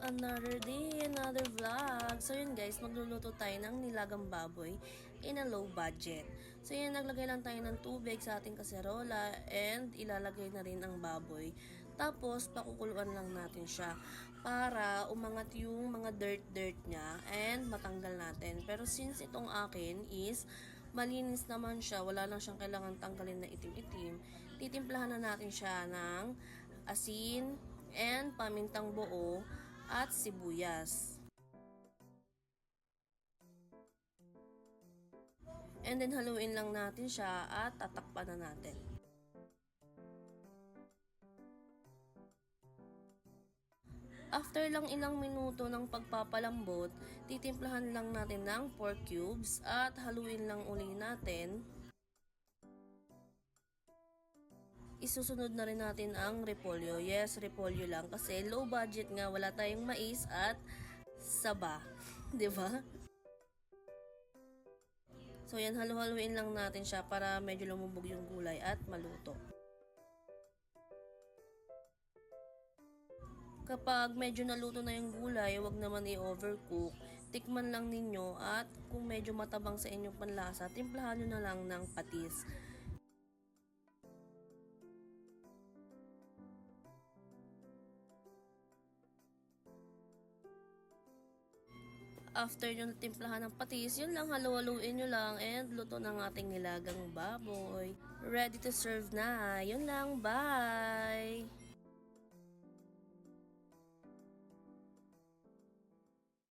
another day, another vlog. So yun guys, magluluto tayo ng nilagang baboy in a low budget. So yun, naglagay lang tayo ng tubig sa ating kaserola and ilalagay na rin ang baboy. Tapos pakukuluan lang natin siya para umangat yung mga dirt niya and matanggal natin. Pero since itong akin is malinis naman siya, wala lang siyang kailangan tanggalin na itim-itim, titimplahan na natin siya ng asin and pamintang buo at sibuyas. And then haluin lang natin siya at tatakpan na natin. After lang ilang minuto ng pagpapalambot, titimplahan lang natin ng pork cubes at haluin lang uli natin. Isusunod na rin natin ang repolyo. Yes, repolyo lang kasi low budget nga, wala tayong mais at saba. 'Di ba? So yan, halu-haluin lang natin siya para medyo lumubog yung gulay at maluto. Kapag medyo naluto na yung gulay, wag naman i-overcook. Tikman lang ninyo at kung medyo matabang sa inyong panlasa, timplahan nyo na lang ng patis. After nyo timplahan ng patis, yun lang, halu-haluin nyo lang and luto ng ating nilagang baboy. Ready to serve na. Yun lang, bye!